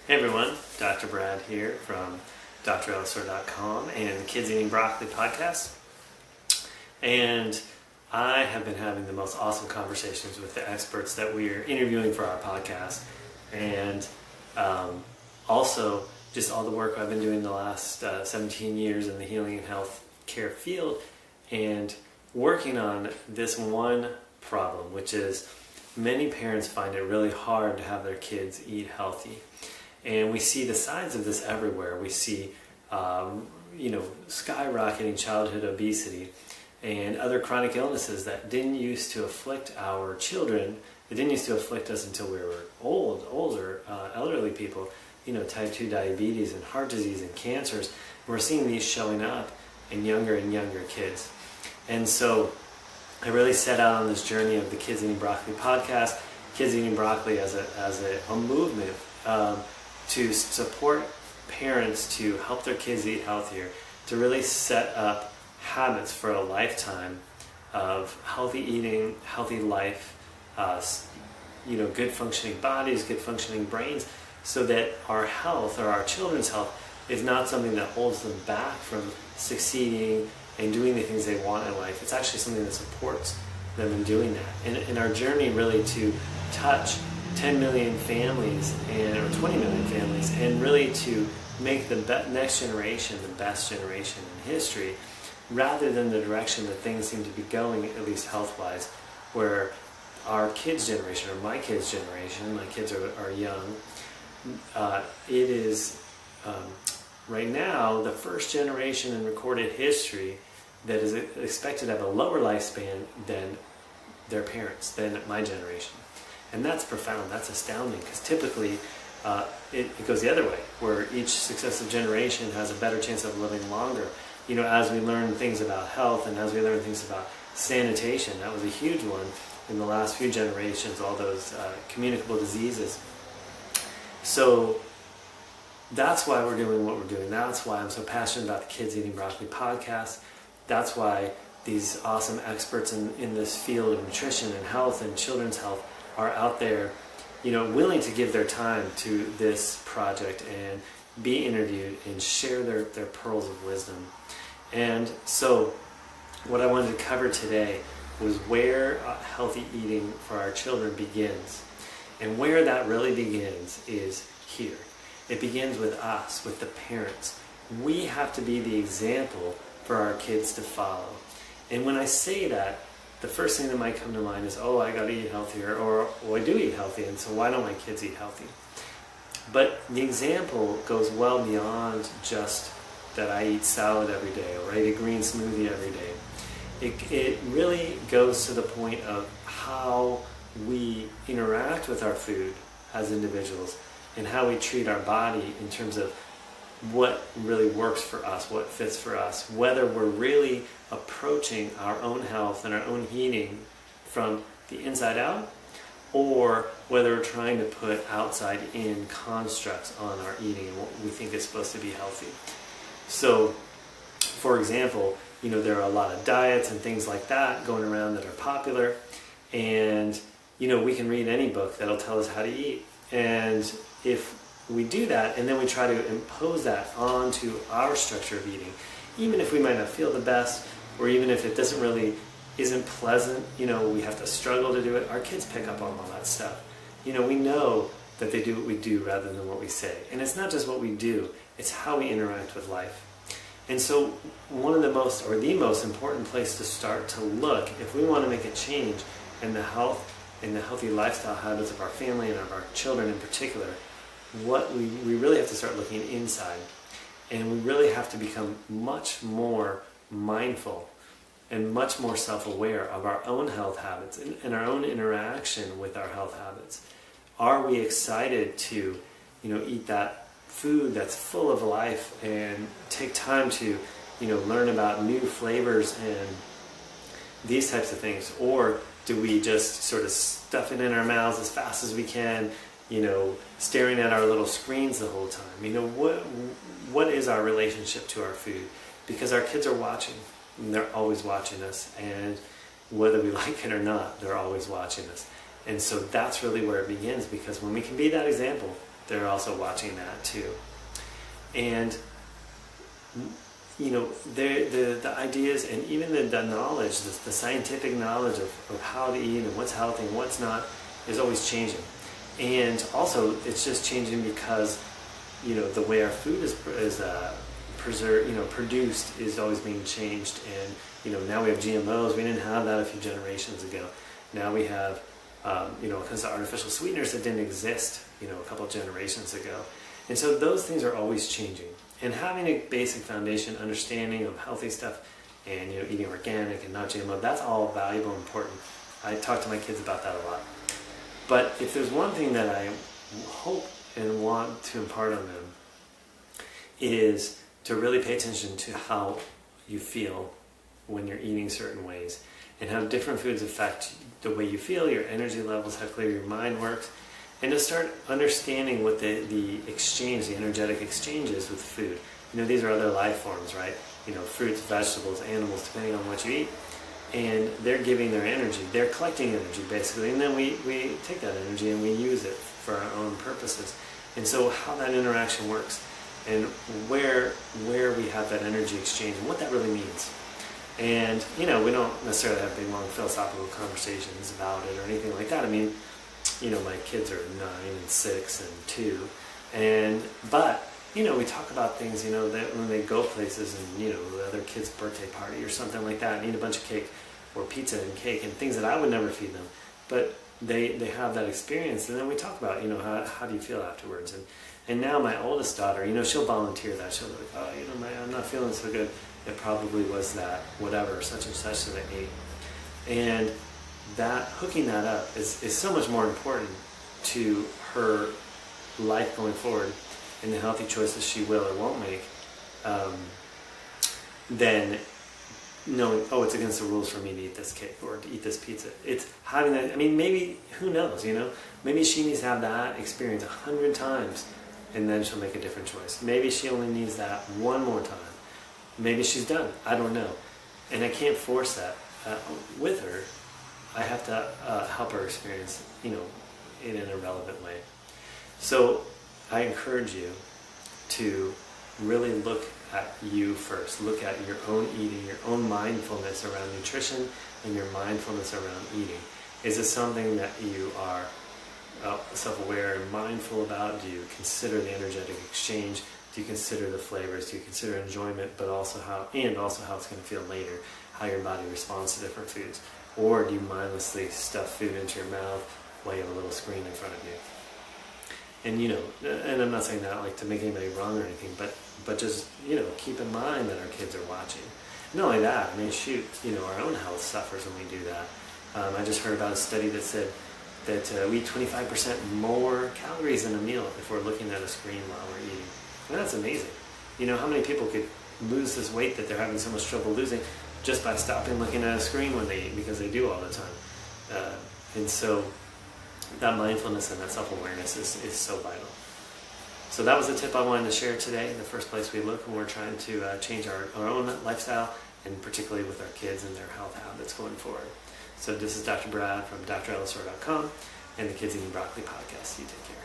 Hey everyone, Dr. Brad here from drellisor.com and the Kids Eating Broccoli podcast. And I have been having the most awesome conversations with the experts that we are interviewing for our podcast. And also just all the work I've been doing the last 17 years in the healing and health care field and working on this one problem, which is many parents find it really hard to have their kids eat healthy. And we see the signs of this everywhere. We see, skyrocketing childhood obesity and other chronic illnesses that didn't used to afflict our children. It didn't used to afflict us until we were older, elderly people. Type 2 diabetes and heart disease and cancers. We're seeing these showing up in younger and younger kids. And so I really set out on this journey of the Kids Eating Broccoli podcast, Kids Eating Broccoli as a movement. To support parents to help their kids eat healthier, to really set up habits for a lifetime of healthy eating, healthy life, good functioning bodies, good functioning brains, so that our health or our children's health is not something that holds them back from succeeding and doing the things they want in life. It's actually something that supports them in doing that. And in our journey really to touch 10 million families or 20 million families, and really to make the next generation the best generation in history, rather than the direction that things seem to be going, at least health-wise, where our kids' generation, or my kids' generation, my kids are young, it is right now the first generation in recorded history that is expected to have a lower lifespan than their parents, than my generation. And that's profound, that's astounding, because typically it goes the other way, where each successive generation has a better chance of living longer. As we learn things about health and as we learn things about sanitation, that was a huge one in the last few generations, all those communicable diseases. So that's why we're doing what we're doing. That's why I'm so passionate about the Kids Eating Broccoli podcast. That's why these awesome experts in this field of nutrition and health and children's health are out there, willing to give their time to this project and be interviewed and share their pearls of wisdom. And so what I wanted to cover today was where healthy eating for our children begins. And where that really begins is here. It begins with us, with the parents. We have to be the example for our kids to follow. And when I say that, the first thing that might come to mind is, I got to eat healthier, or I do eat healthy, and so why don't my kids eat healthy? But the example goes well beyond just that I eat salad every day, or I eat a green smoothie every day. It really goes to the point of how we interact with our food as individuals, and how we treat our body in terms of what really works for us, what fits for us, whether we're really approaching our own health and our own healing from the inside out, or whether we're trying to put outside in constructs on our eating and what we think is supposed to be healthy. So, for example, there are a lot of diets and things like that going around that are popular, and we can read any book that'll tell us how to eat. And if we do that, and then we try to impose that onto our structure of eating, even if we might not feel the best, or even if it isn't pleasant, we have to struggle to do it, our kids pick up on all that stuff. We know that they do what we do rather than what we say. And it's not just what we do, it's how we interact with life. And so the most important place to start to look, if we want to make a change in the health and the healthy lifestyle habits of our family and of our children in particular, we really have to start looking inside, and we really have to become much more mindful and much more self-aware of our own health habits and our own interaction with our health habits. Are we excited to eat that food that's full of life and take time to learn about new flavors and these types of things? Or do we just sort of stuff it in our mouths as fast as we can, staring at our little screens the whole time? What is our relationship to our food? Because our kids are watching, and they're always watching us, and whether we like it or not, they're always watching us. And so that's really where it begins, because when we can be that example, they're also watching that too. And the ideas and even the knowledge, the scientific knowledge of how to eat and what's healthy and what's not is always changing. And also it's just changing because the way our food is preserved, produced is always being changed. And now we have GMOs. We didn't have that a few generations ago. Now we have because of artificial sweeteners that didn't exist a couple of generations ago. And so those things are always changing. And having a basic foundation, understanding of healthy stuff, and eating organic and not GMO, that's all valuable and important. I talk to my kids about that a lot. But if there's one thing that I hope and want to impart on them, is to really pay attention to how you feel when you're eating certain ways, and how different foods affect the way you feel, your energy levels, how clear your mind works, and to start understanding what the exchange, the energetic exchange is with food. These are other life forms, right? Fruits, vegetables, animals, depending on what you eat. And they're giving their energy. They're collecting energy, basically. And then we take that energy and we use it for our own purposes. And so how that interaction works and where we have that energy exchange and what that really means. And, we don't necessarily have big, long philosophical conversations about it or anything like that. I mean, my kids are 9 and 6 and 2. But we talk about things, that when they go places and, the other kid's birthday party or something like that and eat a bunch of cake or pizza and cake and things that I would never feed them. But they have that experience, and then we talk about, how do you feel afterwards? And now my oldest daughter, she'll volunteer that. She'll be like, oh, I'm not feeling so good. It probably was that whatever, such and such that I ate. And that hooking that up is so much more important to her life going forward and the healthy choices she will or won't make than knowing, oh, it's against the rules for me to eat this cake or to eat this pizza. It's having that, maybe, who knows, maybe she needs to have that experience 100 times and then she'll make a different choice. Maybe she only needs that one more time. Maybe she's done. I don't know. And I can't force that with her. I have to help her experience, in a relevant way. So I encourage you to really look at you first. Look at your own eating, your own mindfulness around nutrition, and your mindfulness around eating. Is this something that you are self-aware and mindful about? Do you consider the energetic exchange? Do you consider the flavors? Do you consider enjoyment, but also how it's going to feel later, how your body responds to different foods? Or do you mindlessly stuff food into your mouth while you have a little screen in front of you? And and I'm not saying that like to make anybody wrong or anything, but just keep in mind that our kids are watching. Not only that, our own health suffers when we do that. I just heard about a study that said that we eat 25% more calories in a meal if we're looking at a screen while we're eating. And that's amazing. How many people could lose this weight that they're having so much trouble losing just by stopping looking at a screen when they eat, because they do all the time. And so that mindfulness and that self-awareness is so vital. So that was the tip I wanted to share today. The first place we look when we're trying to change our own lifestyle, and particularly with our kids and their health habits going forward. So this is Dr. Brad from drellisor.com and the Kids Eating Broccoli podcast. You take care.